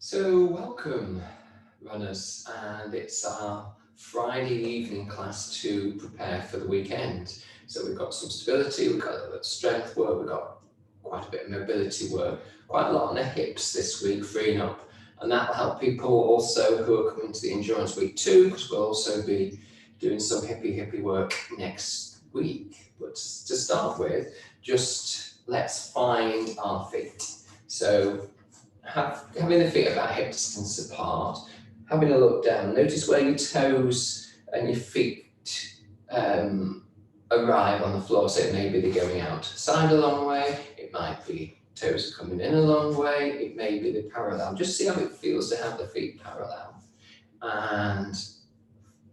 So, welcome, runners, and it's our Friday evening class to prepare for the weekend. So, we've got some stability, we've got a little bit of strength work, we've got quite a bit of mobility work, quite a lot on the hips this week, freeing up, and that will help people also who are coming to the endurance week too, because we'll also be doing some hippie work next week. But to start with, just let's find our feet. So, having the feet about hip distance apart, having a look down. Notice where your toes and your feet arrive on the floor. So maybe they're going out to the side a long way. It might be toes are coming in a long way. It may be they're parallel. Just see how it feels to have the feet parallel and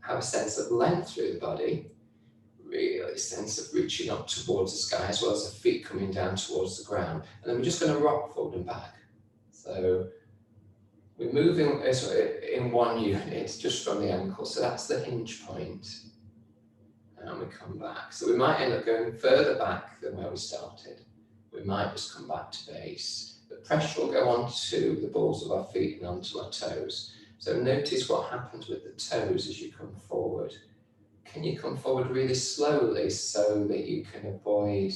have a sense of length through the body. Really sense of reaching up towards the sky as well as the feet coming down towards the ground. And then we're just going to rock forward and back. So we're moving in one unit just from the ankle, so that's the hinge point. And we come back. So we might end up going further back than where we started. We might just come back to base. The pressure will go onto the balls of our feet and onto our toes. So notice what happens with the toes as you come forward. Can you come forward really slowly so that you can avoid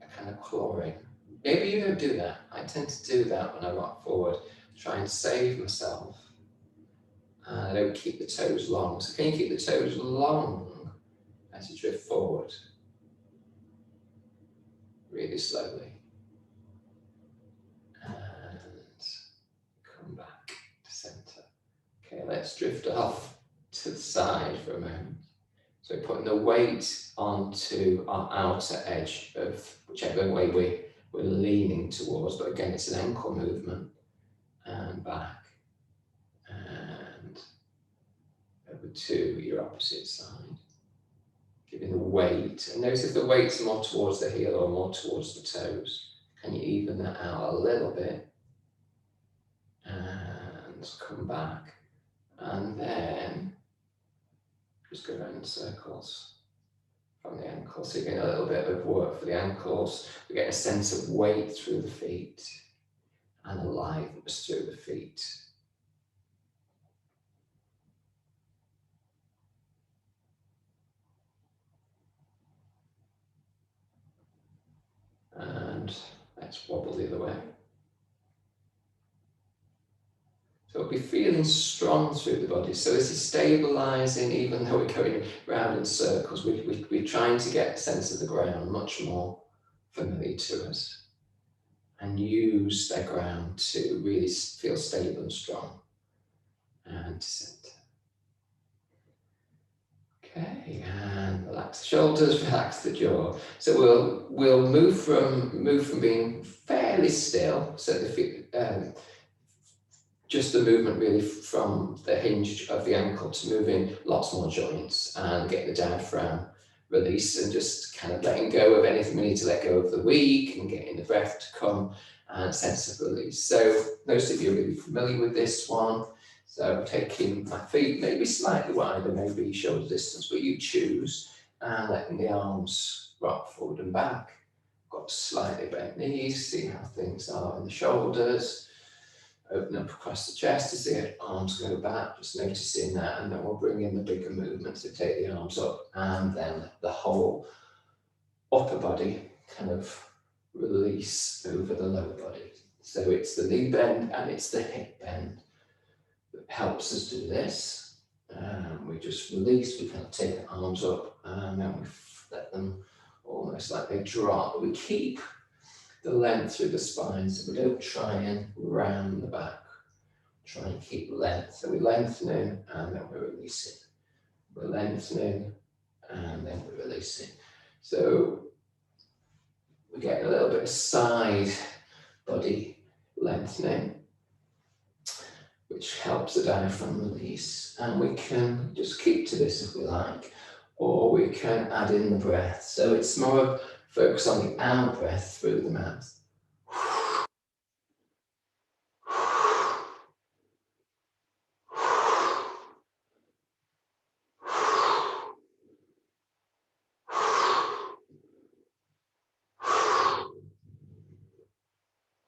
a kind of clawing? Maybe you don't do that. I tend to do that when I rock forward, try and save myself. I don't keep the toes long. So can you keep the toes long as you drift forward? Really slowly. And come back to center. Okay, let's drift off to the side for a moment. So we're putting the weight onto our outer edge of whichever way we're leaning towards, but again, it's an ankle movement. And back. And over to your opposite side. Giving the weight. And notice if the weight's more towards the heel or more towards the toes. Can you even that out a little bit? And come back. And then just go around in circles from the ankles. So you're getting a little bit of work for the ankles. We get a sense of weight through the feet and aliveness through the feet. And let's wobble the other way. So we'll be feeling strong through the body. So this is stabilizing, even though we're going round in circles. We're trying to get a sense of the ground much more familiar to us and use that ground to really feel stable and strong. And to center. Okay, and relax the shoulders, relax the jaw. So we'll move from being fairly still, so the feet, just the movement really from the hinge of the ankle to moving lots more joints and getting the diaphragm release and just kind of letting go of anything we need to let go of the week and getting the breath to come and sense of release. So most of you are really familiar with this one. So taking my feet maybe slightly wider, maybe shoulder distance, but you choose, and letting the arms rock forward and back. Got slightly bent knees, see how things are in the shoulders. Open up across the chest to see it, arms go back, just noticing that, and then we'll bring in the bigger movement to take the arms up, and then the whole upper body kind of release over the lower body. So it's the knee bend and it's the hip bend that helps us do this. We just release, we kind of take the arms up, and then we let them almost like they drop. We keep the length through the spine, so we don't try and round the back. Try and keep length. So we're lengthening and then we're releasing. We're lengthening and then we're releasing. So we're getting a little bit of side body lengthening, which helps the diaphragm release. And we can just keep to this if we like, or we can add in the breath. So it's more of focus on the out breath through the mouth.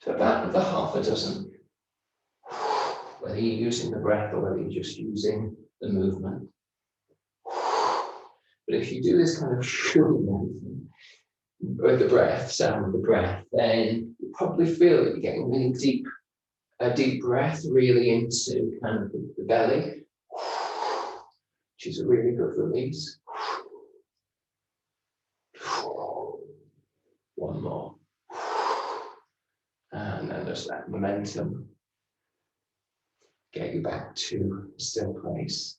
So about the half a dozen. whether you're using the breath or whether you're just using the movement. But if you do this kind of shooting movement with the breath, sound with the breath, then you probably feel that you're getting really deep, a deep breath really into kind of the belly, which is a really good release. One more. And then just that momentum get you back to a still place.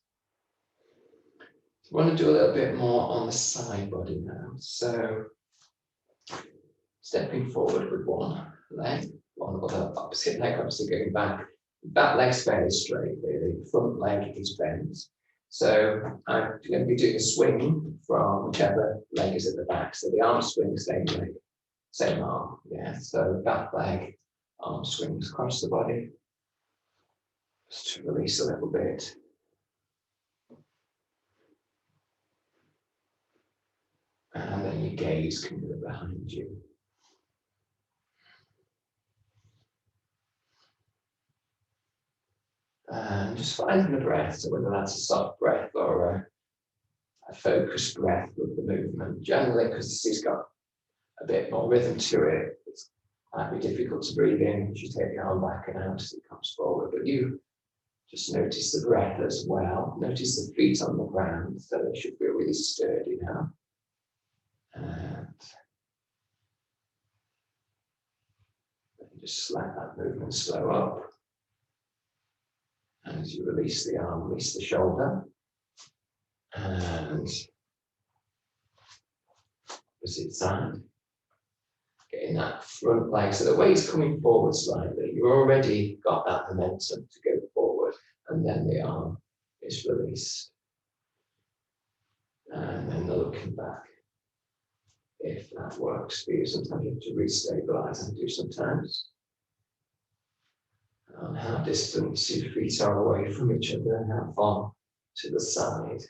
I want to do a little bit more on the side body now. So stepping forward with one leg, one other opposite leg, obviously going back. Back leg's fairly straight, really. Front leg is bent. So I'm going to be doing a swing from whichever leg is at the back. So the arm swing, same leg, same arm. Yeah. So back leg, arm swings across the body. Just to release a little bit. And then your gaze can go behind you. And just finding the breath, so whether that's a soft breath or a focused breath with the movement. Generally, because this has got a bit more rhythm to it, it might be difficult to breathe in as you take the arm back and out as it comes forward. But you just notice the breath as well. Notice the feet on the ground, so they should feel really sturdy now. And just let that movement slow up. And as you release the arm, release the shoulder. And opposite side. Getting that front leg. So the weight's coming forward slightly. You've already got that momentum to go forward. And then the arm is released. And then the looking back. If that works for you, sometimes you have to restabilize and do sometimes. And how distant your feet are away from each other and how far to the side.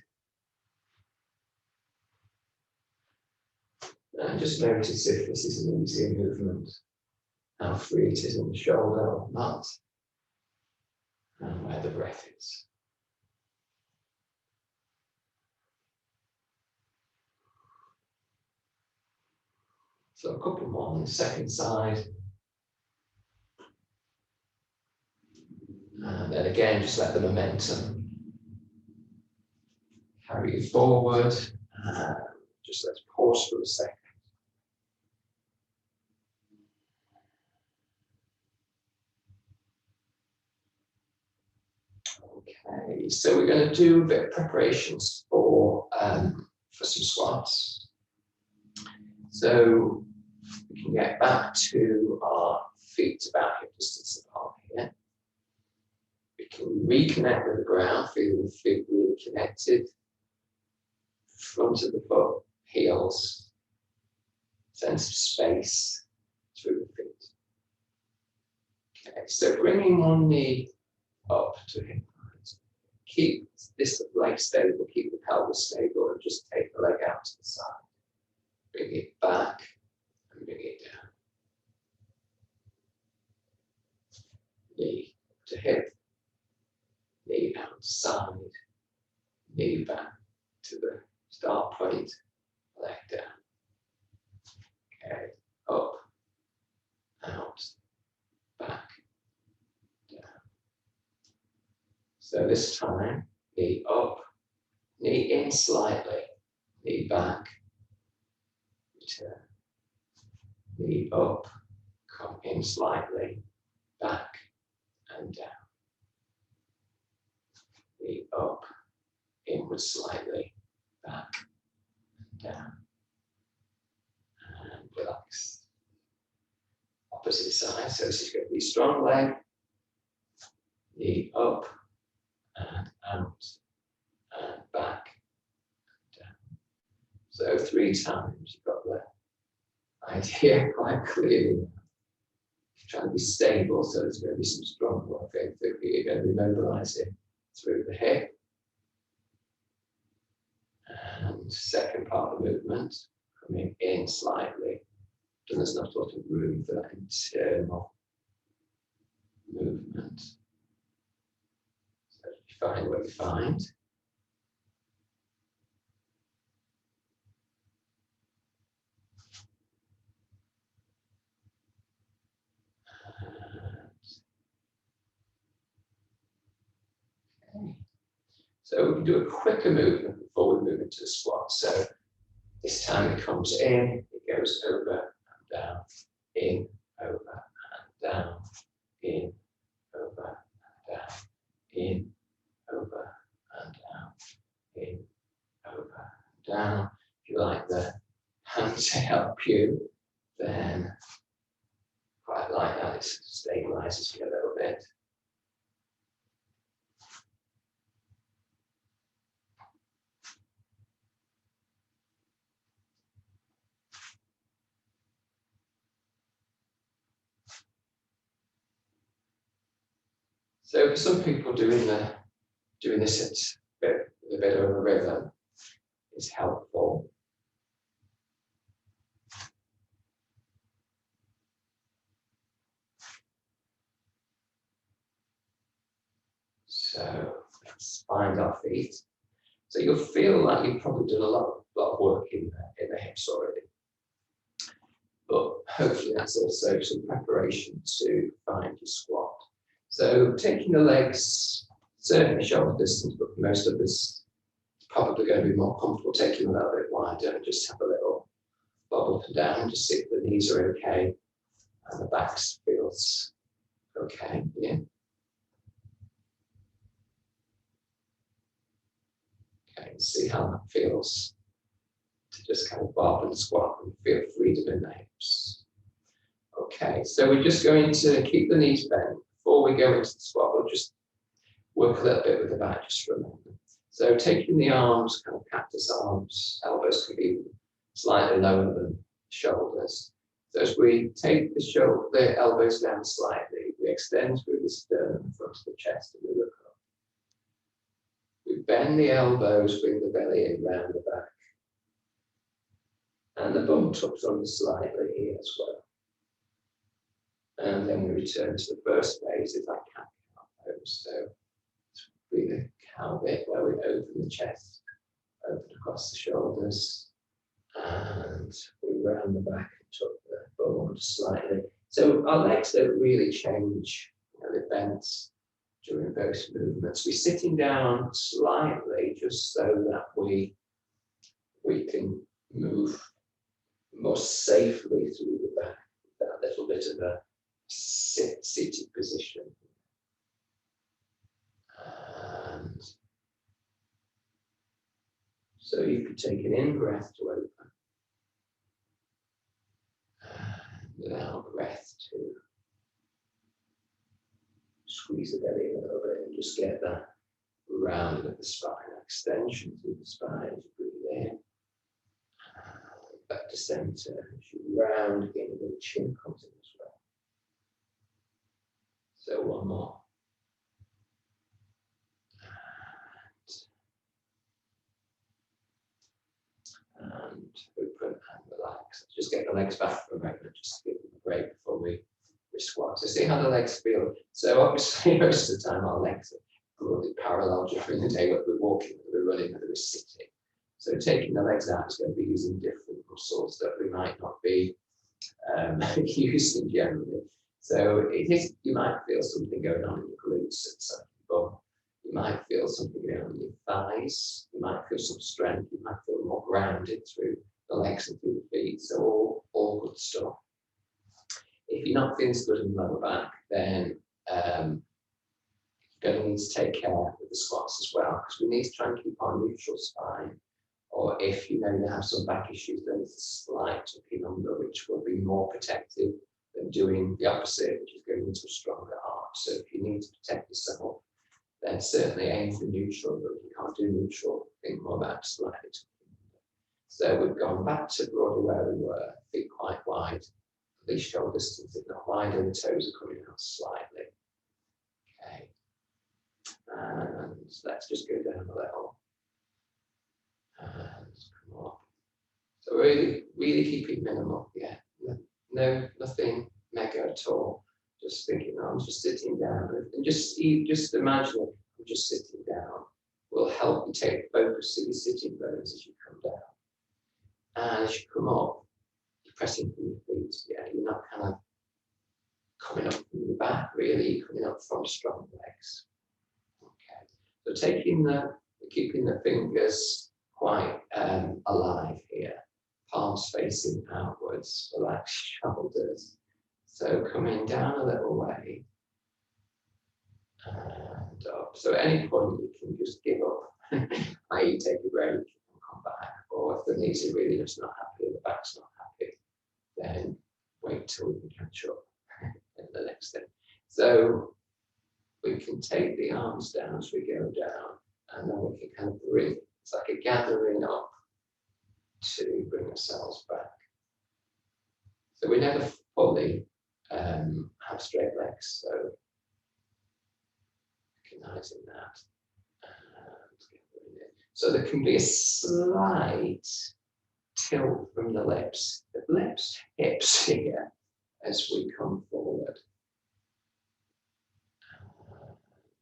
And just notice if this is an easy movement, how free it is in the shoulder or not, and where the breath is. So a couple more on the second side. And then again, just let the momentum carry you forward. Just let's pause for a second. Okay, so we're going to do a bit of preparations for some squats. So we can get back to our feet about hip distance apart here. We can reconnect with the ground, feel the feet really connected. Front of the foot, heels, sense of space through the feet. Okay, so bringing one knee up to hip height. Keep this leg stable, keep the pelvis stable, and just take the leg out to the side. Bring it back and bring it down. Knee to hip, knee outside, knee back to the start point, leg down. Okay, up, out, back, down. So this time, knee up, knee in slightly, knee back, return. Knee up, come in slightly, back and down. Knee up, inward slightly, back and down. And relax. Opposite side, so this is going to be strong leg. Knee up and out and back and down. So 3 times, you've got the idea quite clearly. Try to be stable, so there's going to be some strong work. You're going to be mobilizing through the hip. And second part of the movement, coming in slightly. And there's not a lot of room for that internal movement. find what you find. Okay. So we can do a quicker movement before we move into the squat. So this time it comes in, it goes over and down, in, over and down, in, over and down, in, over and down, in, over and down. If you like the hand to help you, then quite like that. It stabilizes you a little bit. So for some people doing this at a bit of a rhythm is helpful. So let's find our feet. So you'll feel like you've probably done a lot of work in the hips already. But hopefully that's also some preparation to find your squat. So taking the legs, certainly shoulder distance, but for most of us, it's probably going to be more comfortable taking a little bit wider and just have a little bobble up and down, just see if the knees are okay and the back feels okay. Yeah. Okay, see how that feels to just kind of bob and squat and feel freedom in the hips. Okay, so we're just going to keep the knees bent. Before we go into the squat, we'll just work a little bit with the back just for a moment. So taking the arms, kind of cactus arms, elbows can be slightly lower than shoulders. So as we take the elbows down slightly, we extend through the sternum in front of the chest and we look up. We bend the elbows, bring the belly in round the back. And the bum tucks under slightly here as well. And then we return to the first phase, if I can. So it's really the cow bit where we open the chest, open across the shoulders, and we round the back and tuck the bum under slightly. So our legs don't really change, they're bent during those movements. We're sitting down slightly just so that we can move more safely through the back, that little bit of a seated position. And so you could take an in-breath to open, and an out-breath to squeeze the belly a little bit and just get that rounding of the spine, extension through the spine as you breathe in. Back to center, as you round again, the chin comes in as well. So one more. And open and relax. Just get the legs back for a moment, just give them a break before we squat. So see how the legs feel. So obviously most of the time our legs are broadly parallel during the day, whether we're walking, whether we're running, whether we're sitting. So taking the legs out is going to be using different muscles that we might not be using generally. So you might feel something going on in your glutes at some point. You might feel something going on in your thighs. You might feel some strength. You might feel more grounded through the legs and through the feet. So all good stuff. If you're not feeling so good in the lower back, then you're going to need to take care with the squats as well, because we need to try and keep our neutral spine. Or if you have some back issues, then it's a slight tucking under, which will be more protective than doing the opposite, which is going into a stronger arch. So if you need to protect yourself, then certainly aim for neutral, but if you can't do neutral, think more about slightly tucking under. So we've gone back to broadly where we were, feet quite wide, at least shoulder distance, if not wider, the toes are coming out slightly. Okay. And let's just go down a little. And come up. So really keep it minimal. Yeah, no, nothing mega at all. Just thinking, I'm just sitting down, and just imagine I'm just sitting down. help you take focus to your sitting bones as you come down. And as you come up, you're pressing from your feet. Yeah, you're not kind of coming up from the back, really, you're coming up from strong legs. Okay. So keeping the fingers quite alive here. Palms facing outwards, relax shoulders. So coming down a little way and up. So at any point you can just give up, i.e. take a break and come back. Or if the knees are really just not happy, the back's not happy, then wait till we can catch up in the next thing. So we can take the arms down as we go down, and then we can kind of bring, it's like a gathering up to bring ourselves back. So we never fully have straight legs, so recognizing that. So there can be a slight tilt from the hips here as we come forward.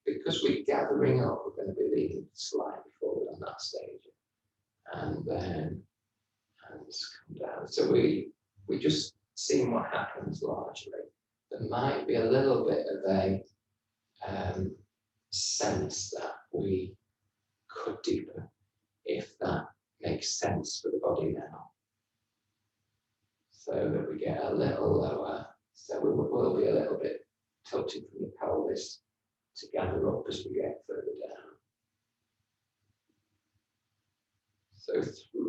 Because we're gathering up, we're going to be leaning slightly forward on that stage. And then hands come down. So we just seeing what happens largely. There might be a little bit of a sense that we could deepen, if that makes sense for the body now. So that we get a little lower. So we will be a little bit tilting from the pelvis to gather up as we get further down. So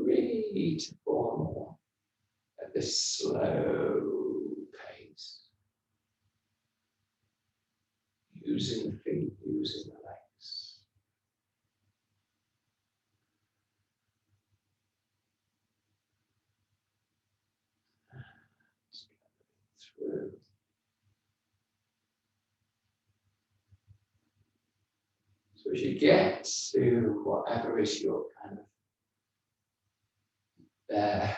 3 to 4 more at this slow pace. Using the feet, using the legs. Through. So as you get to whatever is your kind of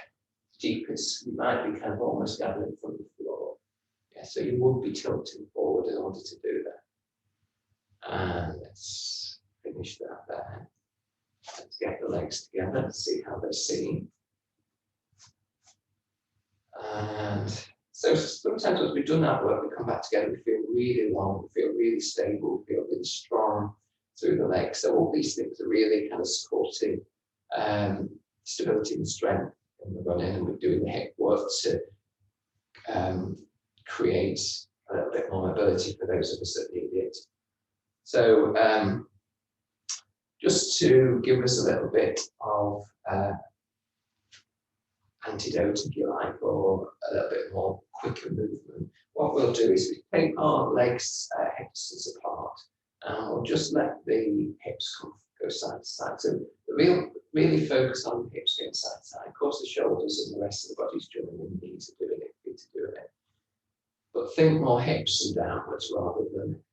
deepest, you might be kind of almost gathering from the floor. Yeah, so you would be tilting forward in order to do that. And let's finish that there. Let's get the legs together and see how they're seen. And so sometimes as we've done that work, we come back together, we feel really long, we feel really stable, we feel really strong through the legs. So all these things are really kind of supporting stability and strength in the running, and we're doing the hip work to create a little bit more mobility for those of us that need it. So just to give us a little bit of antidote, if you like, or a little bit more quicker movement, what we'll do is we take our legs hip distance apart, and we'll just let the hips go side to side. So really focus on the hips going side to side. Of course, the shoulders and the rest of the body's joining in, the knees are doing it, feet are doing it. But think more hips and downwards rather than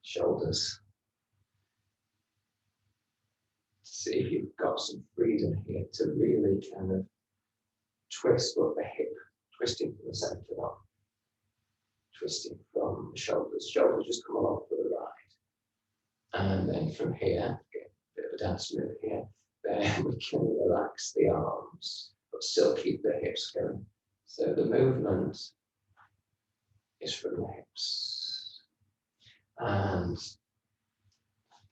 shoulders. See if you've got some freedom here to really kind of twist with the hip, twisting from the center up, twisting from the shoulders. Shoulders just come along for the ride. And then from here, get a bit of a dance move here, then we can relax the arms, but still keep the hips going. So the movement is from the hips. And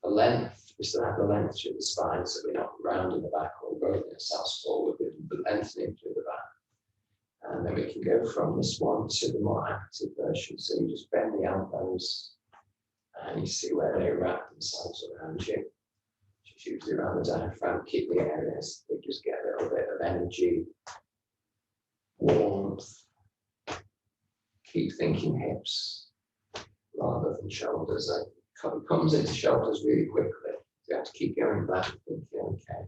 the length, we still have the length through the spine, so we're not rounding the back or rolling ourselves forward, we're lengthening through the back. And then we can go from this one to the more active version. So you just bend the elbows and you see where they wrap themselves around you. Just usually around the diaphragm, keep the areas, they just get a little bit of energy, warmth. Keep thinking hips rather than shoulders. It comes into shoulders really quickly. You have to keep going back and thinking, okay.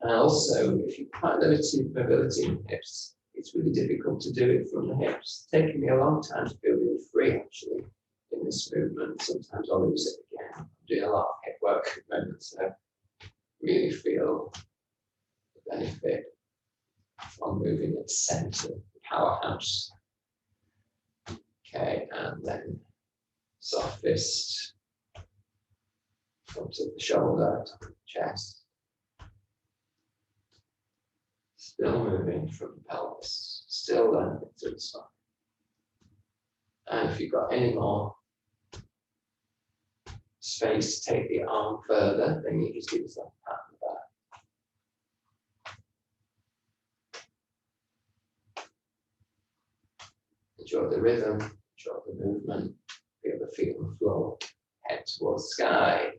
And also, if you find limited mobility in hips, it's really difficult to do it from the hips. It's taken me a long time to feel really free, actually, in this movement. Sometimes I'll lose it again. I'm doing a lot of hip work at the moment, so really feel the benefit from moving at center, powerhouse. Okay, and then softest. Front of the shoulder, top of the chest. Still moving from the pelvis, still landing to the side. And if you've got any more space to take the arm further, then you just give yourself a pat on the back. Enjoy the rhythm, enjoy the movement, feel the feet on the floor, head towards the sky,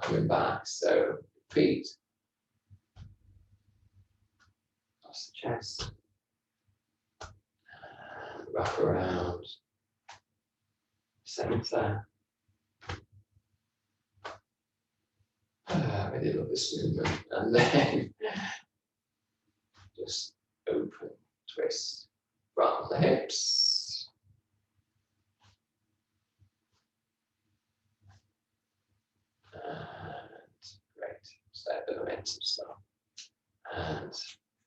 coming back. So feet across the chest, and wrap around, center. I really love this movement. And then just open, twist, from the hips. And great. Start the momentum start. And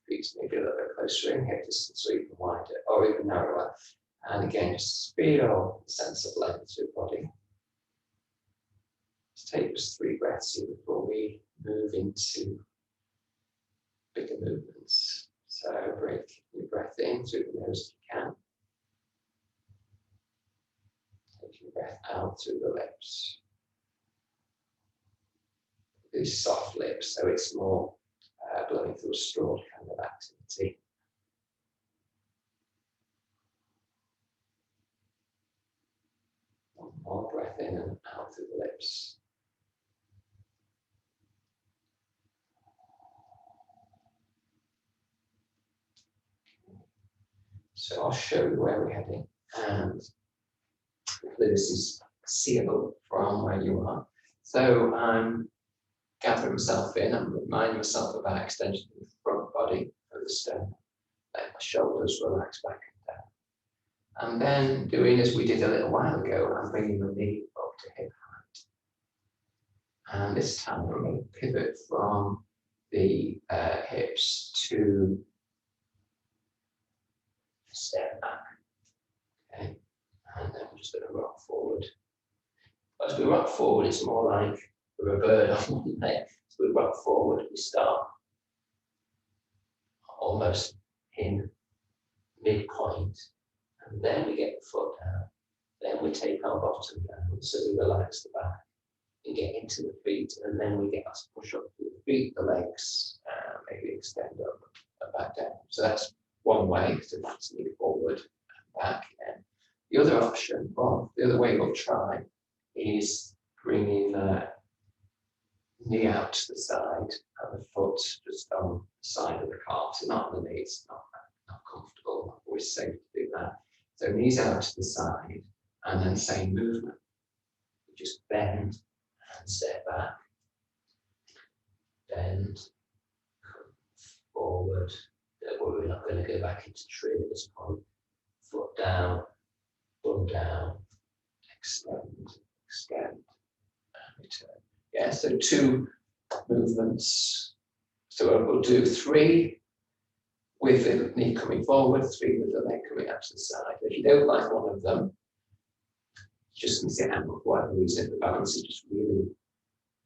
feet maybe a little bit closer in hip distance, so you can widen it or even narrower. And again, just feel the sense of length to your body. Just take us 3 breaths here before we move into bigger movements. So break your breath in through the nose if you can. Take your breath out through the lips. These soft lips, so it's more blowing through a straw kind of activity. One more breath in and out through the lips. So I'll show you where we're heading, and hopefully this is seeable from where you are. So I'm gathering myself in, I'm reminding myself about extension of the front body of the sternum. Let my shoulders relax back and down. And then doing as we did a little while ago, I'm bringing the knee up to hip height. And this time I'm going to pivot from the hips to step back. Okay, and then we're just going to rock forward. As we rock forward, it's more like we're a bird on one leg. As we rock forward, we start almost in midpoint, and then we get the foot down. Then we take our bottom down, so we relax the back and get into the feet, and then we get us push up through the feet, the legs, maybe extend up and back down. So that's one way to move forward and back again. The other option, or the other way we'll try, is bringing the knee out to the side and the foot just on the side of the calf. So not on the knee, it's not comfortable, not always safe to do that. So knees out to the side, and then same movement. We just bend and step back. Bend, come forward. We're not going to go back into tree at this point. Foot down, bum down, extend, and return. Yeah, so 2 movements. So we'll do 3 with the knee coming forward, 3 with the leg coming out to the side. If you don't like one of them, you just need to handle for whatever reason. The balance is just really,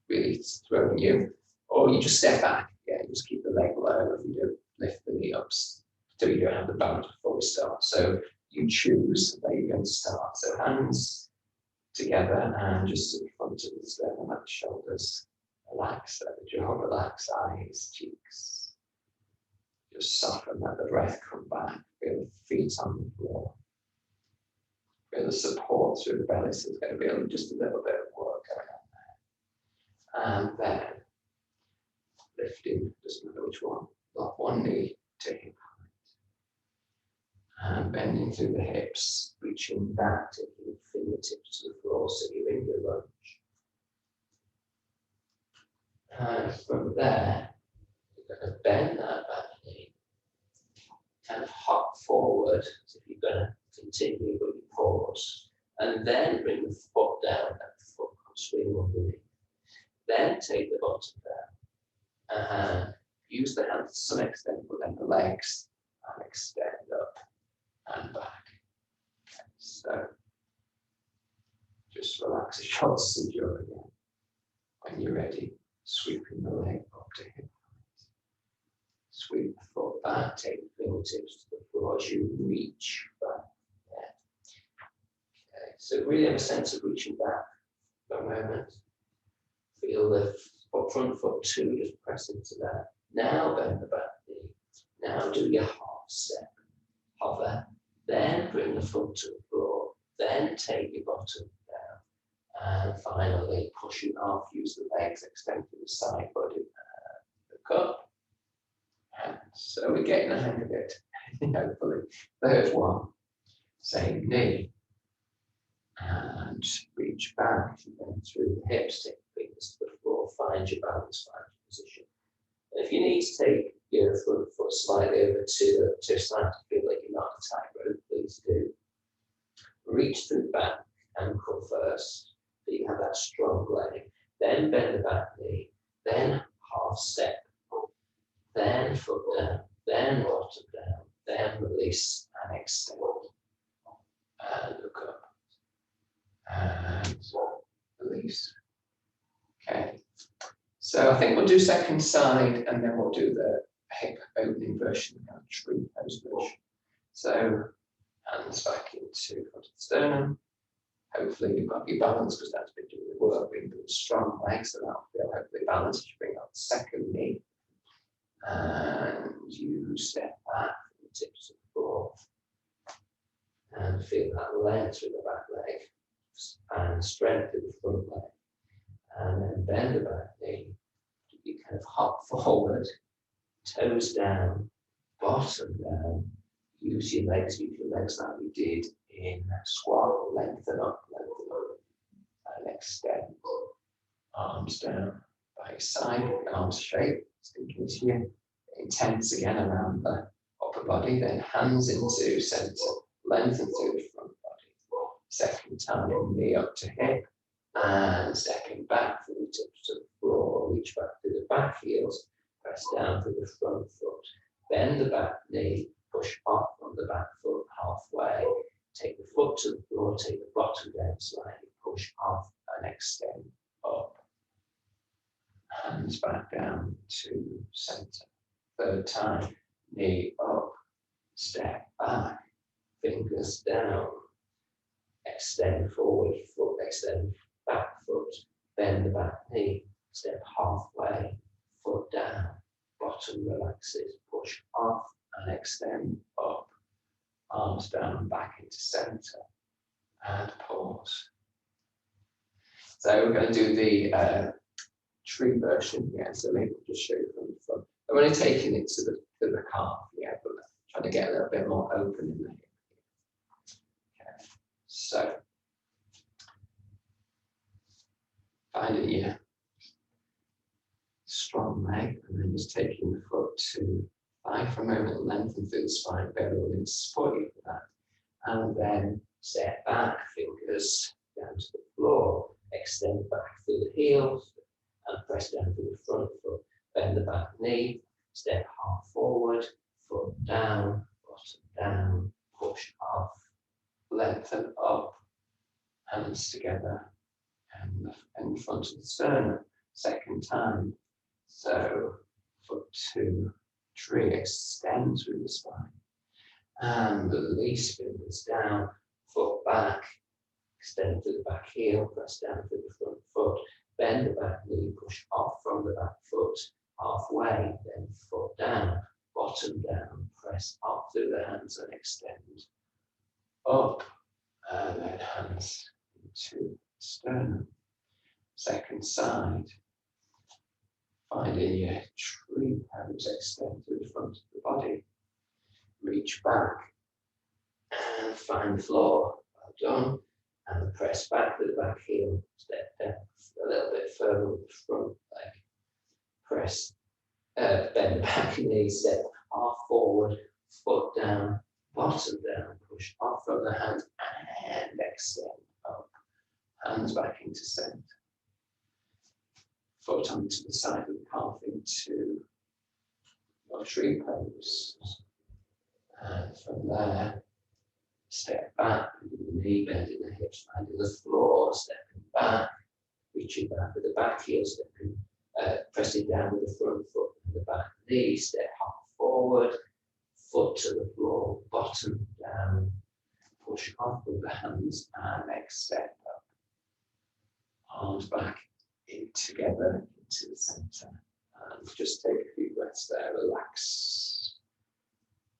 really throwing you. Or you just step back. Yeah, you just keep the leg low if you don't lift the knee up so you don't have the balance before we start. So you choose where you're going to start. So hands together and just to the front of the sternum, let the shoulders relax, let the jaw relax, eyes, cheeks. Just soften, let the breath come back. Feel the feet on the floor. Feel the support through the belly, so there's going to be just a little bit of work going on there. And then lifting, doesn't matter which one, lock one knee to hip height. And bending through the hips, reaching back, taking your fingertips to the floor so you're in your lunge. And from there, you're going to bend that back knee, kind of hop forward as if you're going to continue, but you pause. And then bring the foot down, and the foot can swing underneath. Then take the bottom down. And use the hands to some extent, but then the legs, and extend up and back. Okay, so just relax your shoulders and jaw again. When you're ready, sweeping the leg up to hip height. Sweep the foot back, take the fingertips to the floor as you reach back. Okay, so really have a sense of reaching back for a moment. Feel the front foot too, just press into that. Now bend the back knee. Now do your half step. Hover, then bring the foot to the floor. Then take your bottom down. And finally, pushing off, use the legs, extend to the side body, look up. And so we're getting the hang of it, hopefully. Third one, same knee. And reach back, and then through the hips, take the fingers to the floor, find your balance, find your position. And if you need to take your front foot slightly over to the side to feel like you're not a tightrope, please do. Reach through the back ankle first, so you have that strong leg. Then bend the back knee, then half step, then foot down, then bottom down, then release and extend. And look up. And release. Okay. So I think we'll do second side and then we'll do the hip opening version, the tree pose version. So hands back into front of the sternum. Hopefully you've got your balance because that's been doing the work, bring the strong legs, so that'll feel hopefully balanced as you bring out the second knee. And you step back from the tips of the floor. And feel that length through the back leg. And strength through the front leg. And then bend the back knee. You kind of hop forward, toes down, bottom down. Use your legs like we did in squat. Lengthen up, and extend. Arms down by your side, arms straight. Thinking to you. Intense again around the upper body. Then hands into center. Lengthen through the front body. Second time, knee up to hip. And stepping back from the tips to the floor, reach back through the back heels, press down through the front foot, bend the back knee, push off from the back foot halfway, take the foot to the floor, take the bottom down slightly, push off and extend up. Hands back down to center. Third time, knee up, step back, fingers down, extend forward, foot extend, back foot, bend the back knee, step halfway, foot down, bottom relaxes, push off and extend up, arms down, back into center, and pause. So we're going to do the tree version, yeah, so maybe we'll just show you from the front. I'm only taking it to the calf, yeah, but trying to get a little bit more open in the hip. Okay, so finding your strong leg and then just taking the foot to thigh for a moment, lengthen through the spine, very willing to support you for that. And then step back, fingers down to the floor, extend back through the heels and press down through the front foot, bend the back knee, step half forward, foot down, bottom down, push off, lengthen up, hands together. And in front of the sternum, second time. So foot to tree, extend through the spine. And release, fingers down, foot back, extend through the back heel, press down through the front foot, bend the back knee, push off from the back foot, halfway, then foot down, bottom down, press up through the hands and extend up, and then hands into sternum. Second side, finding your tree pose, extend through the front of the body, reach back and find the floor, well done, and press back with the back heel, step down a little bit further with the front leg, press, bend the back knee, step half forward, foot down, bottom down, push off from the hands and extend up, hands back into center. Foot onto the side of the calf into your tree pose. And from there, step back, the knee bending the hips, finding the floor, stepping back, reaching back with the back heel, stepping, pressing down with the front foot and the back knee, step half forward, foot to the floor, bottom down, push off with the hands, and next step up. Arms back in together into the center. And just take a few breaths there, relax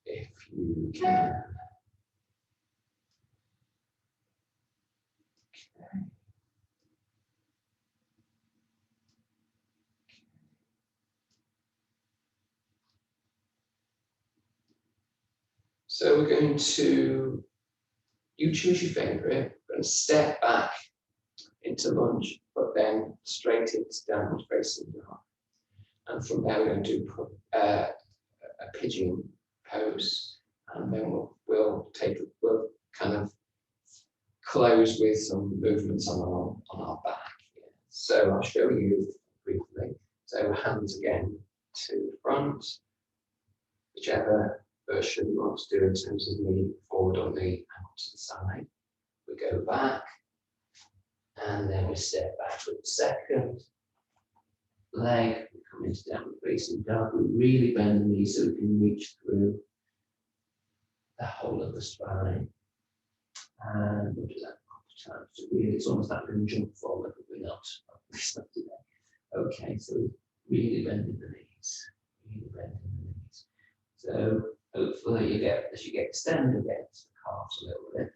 if you can. Okay. So we're going to, you choose your favorite, we're going to step back into lunge, but then straight into downward facing dog. And from there, we're going to do a pigeon pose, and then we'll kind of close with some movements on our back. So I'll show you briefly. So hands again to front, whichever version you want to do in terms of knee forward or knee out to the side. We go back, and then we step back with the second leg. We come into downward facing dog. We really bend the knees so we can reach through the whole of the spine. And we'll do that a couple of times. So really, it's almost like we're going to jump forward, but we're not. At least not today. Okay, so really bending the knees. Really bending the knees. So hopefully you get, as you get extended against the calves a little bit.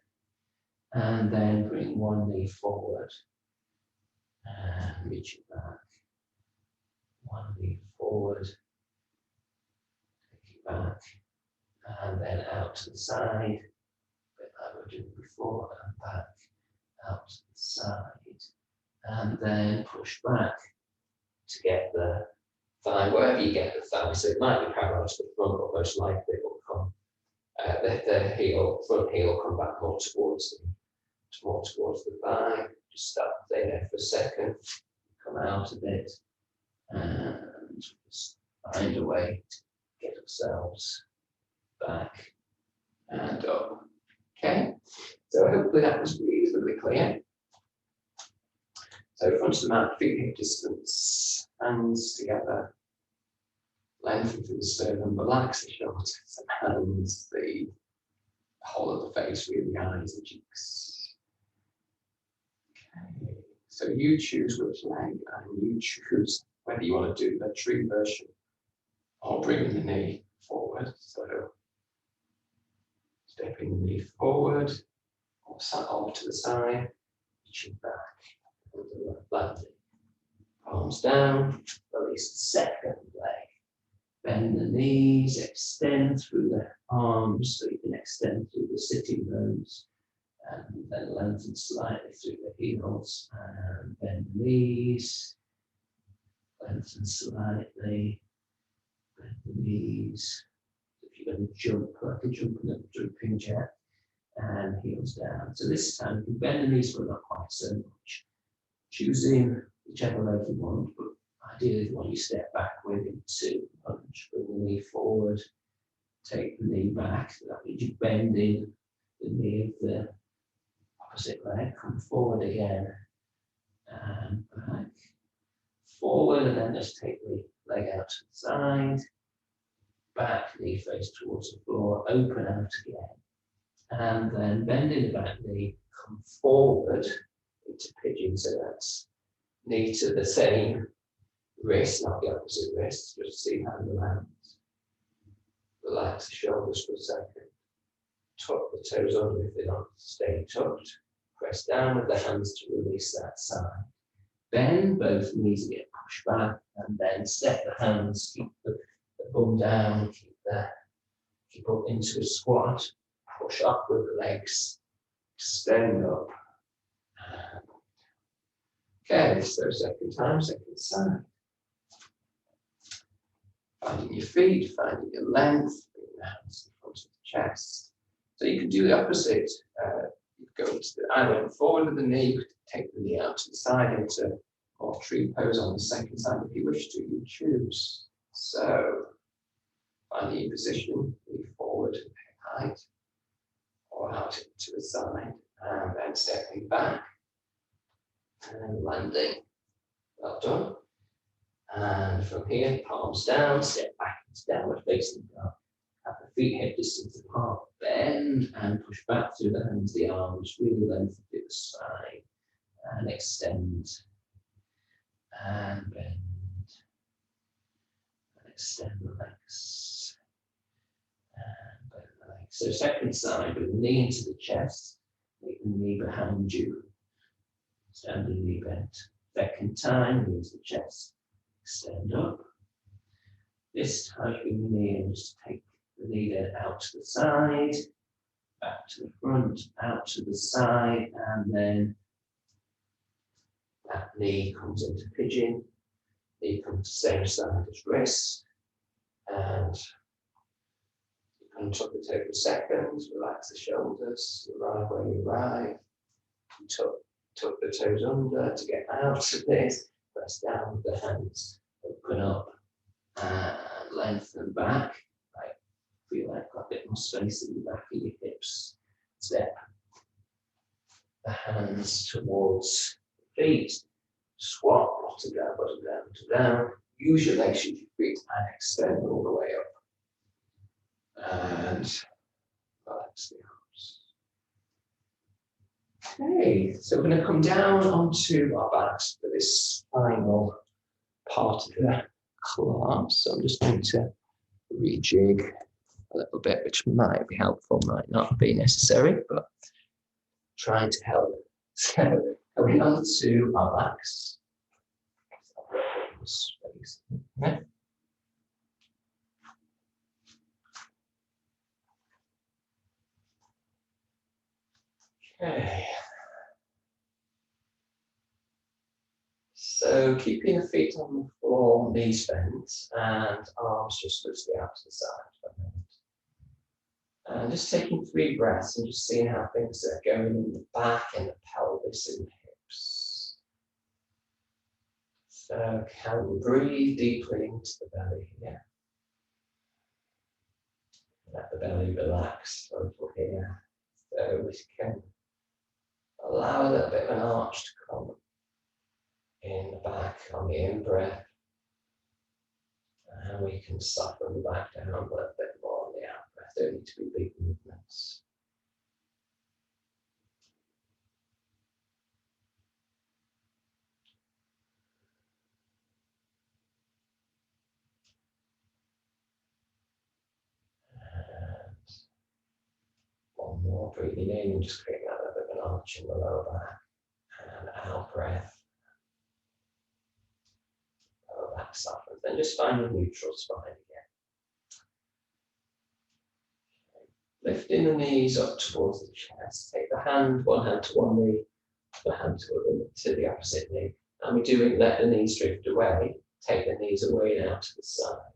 And then bring one knee forward. And reach it back. One knee forward, take it back, and then out to the side, a bit like we did before, and back, out to the side, and then push back to get the thigh, wherever you get the thigh, so it might be parallel to the front, but most likely it will come, the heel, front heel will come back more towards the thigh. Just stop there for a second, come out a bit, and just find a way to get ourselves back and up. Okay, so hopefully that was reasonably clear. So front of the mat, feet hip distance, hands together, lengthen through the sternum, relax the shoulders and hands, the whole of the face, really, eyes and cheeks. Okay, so you choose which leg, and you choose whether you want to do the tree version or bring the knee forward. So stepping the knee forward or to the side, reaching back, landing. Palms down, release the second leg. Bend the knees, extend through the arms so you can extend through the sitting bones. And then lengthen slightly through the heels and bend the knees. Lengthen slightly, bend the knees. If you're going to jump, like a jumping up, drooping jack, and heels down. So this time you can bend the knees, but not quite so much. Choosing whichever leg you want, but ideally the one you step back with into lunge. Bring the knee forward, take the knee back. That means you're bending the knee of the opposite leg. Come forward again and back. Forward, and then just take the leg out to the side, back, knee face towards the floor, open out again, and then bending the back knee, come forward into pigeon, so that's knee to the same wrist, not the opposite wrist, just see how it lands. Relax the shoulders for a second, tuck the toes under if they're not staying tucked, press down with the hands to release that side. Bend both knees and get pushed back, and then step the hands, keep the bum down, keep up into a squat, push up with the legs, stand up. Okay, so second time, second side. Finding your feet, finding your length, bring the hands in front of the chest. So you can do the opposite. You go into either forward with the knee, take the knee out to the side into more tree pose on the second side if you wish to, you choose. So finding your position, knee forward, height, or out to the side, and then stepping back and landing Well done. And from here, palms down, step back into downward facing dog. Have the feet hip distance apart, bend and push back through the hands, the arms, really lengthen through the spine, and extend, and bend, and extend the legs, and bend the legs. So second side, with the knee into the chest, make the knee behind you, standing knee bent. Second time, knee into the chest, extend up. This time, bring the knee in, just take the knee then out to the side, back to the front, out to the side, and then that knee comes into pigeon, knee comes to same side as wrist, and you can tuck it over seconds, relax the shoulders, arrive where you arrive, tuck the toes under to get out of this, press down with the hands, open up, and lengthen back. Right. Feel like got a bit more space in the back of your hips. Step the hands towards the feet. Squat, bottom down to down. Use your legs, use your feet, and extend all the way up. And relax the arms. Okay, so we're going to come down onto our backs for this final part of the class. So I'm just going to rejig a little bit, which might be helpful, might not be necessary, but trying to help. So going on to our backs. Space. Okay. Okay. So keeping the feet on the floor, knees bent, and arms just loosely out to the side for a minute. And just taking 3 breaths and just seeing how things are going in the back and the pelvis and the hips. So can we breathe deeply into the belly here? Let the belly relax a little here. So we can allow a little bit of an arch to come in the back on the in-breath. And we can soften the back down a little bit more on the out-breath. Don't need to be big movements. And one more, breathing in and just creating that little bit of an arch in the lower back. And out-breath. Lower back softens. Then just find a neutral spine again. Lifting the knees up towards the chest. Take the hand, one hand to one knee, the hand to the opposite knee. And we're doing let the knees drift away. Take the knees away now to the side.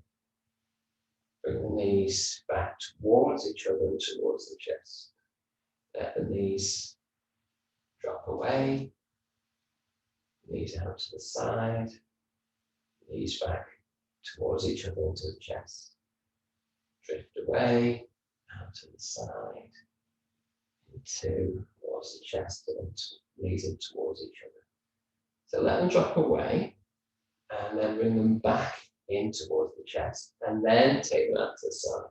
Bring the knees back towards each other and towards the chest. Let the knees drop away. Knees out to the side. Knees back towards each other into the chest. Drift away. Out to the side, towards the chest, and knees in towards each other. So let them drop away, and then bring them back in towards the chest, and then take them out to the side.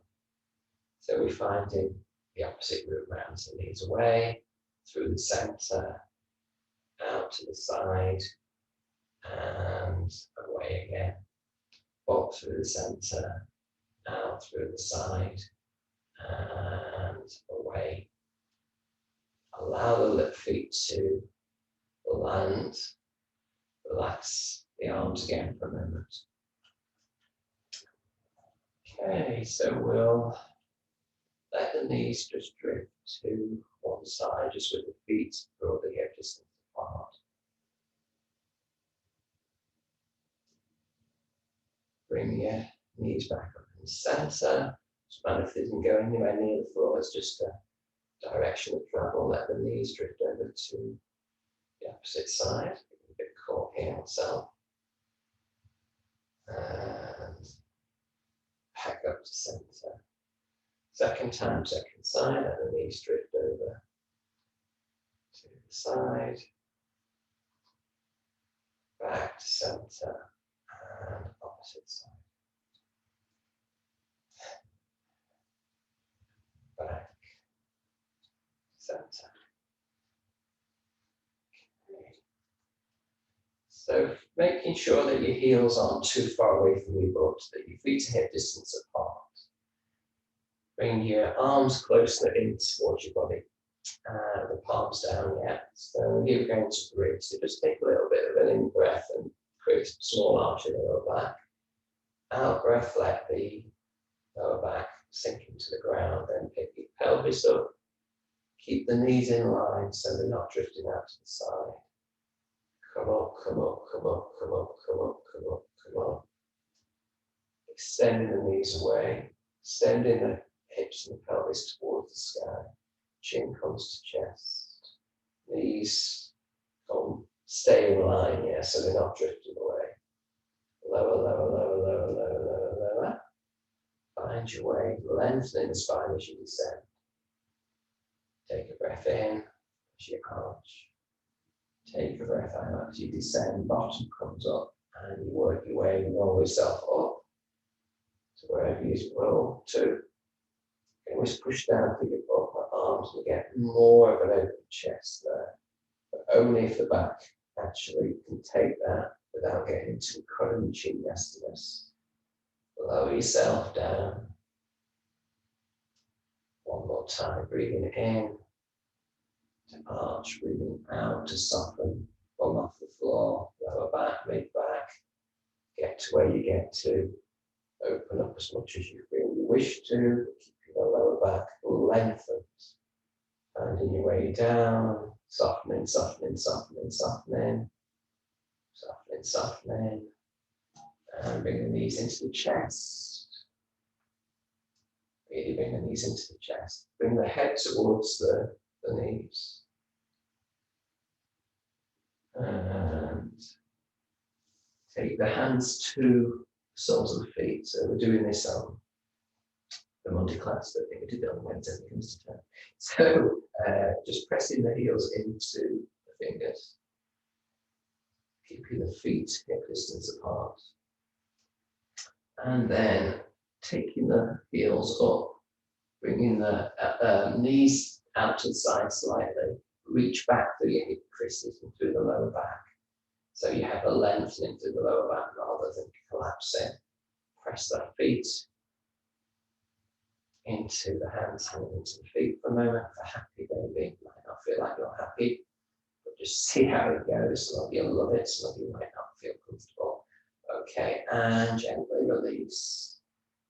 So we're finding the opposite route round. So knees away, through the center, out to the side, and away again. Up through the center, out through the side, and away. Allow the left feet to land. Relax the arms again for a moment. Okay, so we'll let the knees just drift to one side, just with the feet broadly hip distance apart. Bring your knees back up in the center. Doesn't matter if it isn't going anywhere near the floor, it's just a direction of travel. Let the knees drift over to the opposite side. A bit caught here myself. And back up to center. Second time, second side, let the knees drift over to the side. back to center, and opposite side. Back, center. Okay. So making sure that your heels aren't too far away from your butt, that your feet are hip distance apart. Bring your arms closer in towards your body. And the palms down yet. So you're going to breathe. So just take a little bit of an in breath and create a small arch in the lower back. Out breath, let the lower back sink into the ground. Then pick your pelvis up. Keep the knees in line so they're not drifting out to the side. Come up, come up, come up, come up, come up, come up, come up. Extending the knees away. Extending the hips and the pelvis towards the sky. Chin comes to chest. Knees come, stay in line, yeah, so they're not drifting away. Lower, lower, lower, lower, lower, lower, lower. Find your way, lengthening the spine as you descend. Take a breath in as you arch. Take a breath out as you descend, bottom comes up, and you work your way, roll yourself up to wherever you roll to. You can always push down to your upper arms and get more of an open chest there. But only if the back actually can take that without getting into crunching nastiness. Lower yourself down. One more time, breathing in to arch, breathing out to soften, bum off the floor, lower back, mid-back. Get to where you get to. Open up as much as you feel you wish to. Keep your lower back lengthened. Finding your way down, softening, softening, softening, softening. Softening, softening. And bring the knees into the chest. Really bring the knees into the chest. Bring the head towards the knees. And take the hands to the soles of the feet. So we're doing this on the Monday class, but I think we did it on Wednesday when it comes to time. So just pressing the heels into the fingers. Keeping the feet hip distance apart. And then taking the heels up, bringing the knees out to the side slightly. Reach back through your hip creases and through the lower back. So you have a lengthening through the lower back rather than collapsing. Press the feet into the hands, hanging into the feet for a moment. For happy baby, you might not feel like you're happy, but just see how it goes. Some of you love it, some of you might not feel comfortable. Okay, and gently release.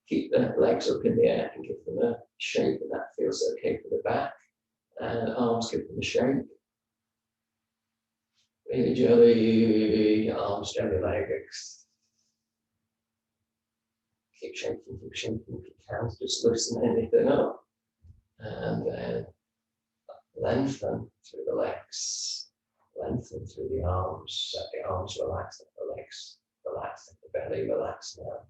Keep the legs up in the air and give them a shake, and that feels okay for the back. And arms, give them a shake. Really jelly, arms, jelly, legs. Keep shaking if you can. Just loosen anything up. And then lengthen through the legs. Lengthen through the arms. Let the arms relax, let the legs relax, let the belly relax now.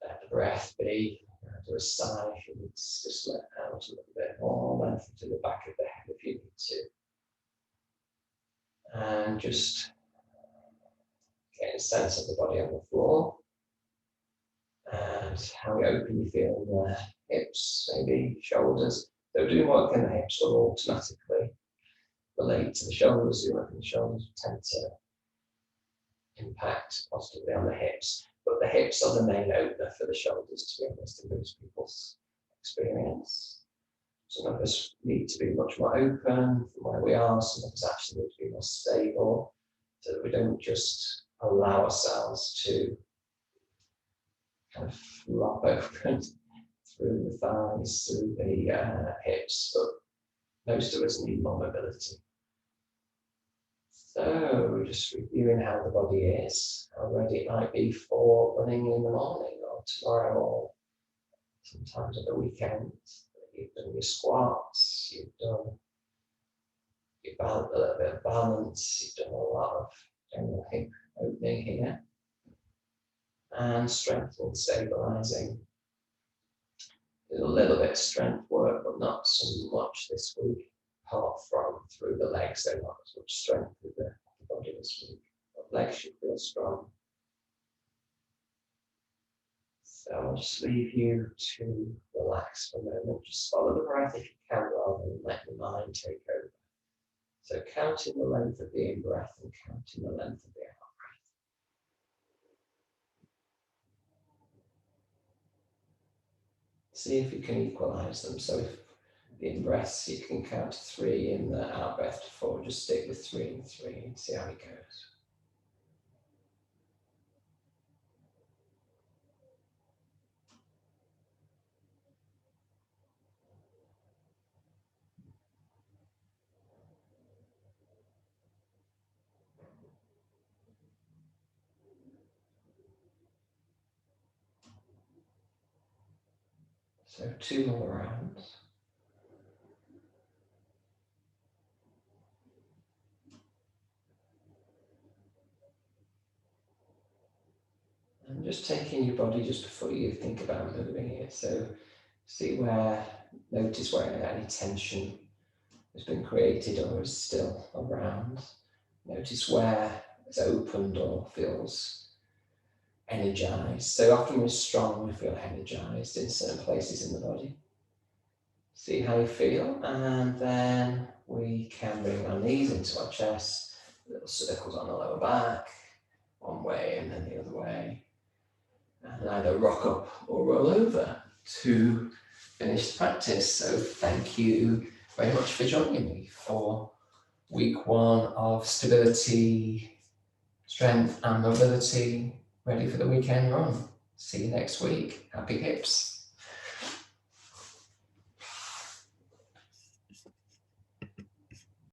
Let the breath be. To a sigh if you need to just let out a little bit more. Lengthen to the back of the head if you need to. And just get a sense of the body on the floor. And how open you feel in the hips, maybe shoulders. So doing work in the hips will automatically relate to the shoulders. Doing work in the shoulders tend to impact positively on the hips. But the hips are the main opener for the shoulders, to be honest, in most people's experience. Some of us need to be much more open from where we are. Some of us actually need to be more stable, so that we don't just allow ourselves to kind of flop open through the thighs, through the hips, but most of us need more mobility. So just reviewing how the body is, how ready it might be for running in the morning or tomorrow or sometimes at the weekend. You've done your squats, you've done a little bit of balance, you've done a lot of general hip opening here. And strengthening, stabilizing. Did a little bit of strength work, but not so much this week, apart from through the legs. There's not as much strength with the body this week. But Legs should feel strong. So I'll just leave you to relax for a moment. Just follow the breath if you can, rather than let your mind take over. So counting the length of the in-breath and counting the length of the out-breath. See if you can equalize them. So if the in-breaths, you can count to 3, in the out-breath to 4. Just stick with 3 and 3 and see how it goes. So 2 more rounds. And just taking your body just before you think about moving it. So notice where any tension has been created or is still around. Notice where it's opened or feels energized. So often we're strong, we feel energized in certain places in the body. See how you feel, and then we can bring our knees into our chest, little circles on the lower back, one way and then the other way. And either rock up or roll over to finish the practice. So thank you very much for joining me for week 1 of stability, strength and mobility, ready for the weekend run. See you next week. Happy hips.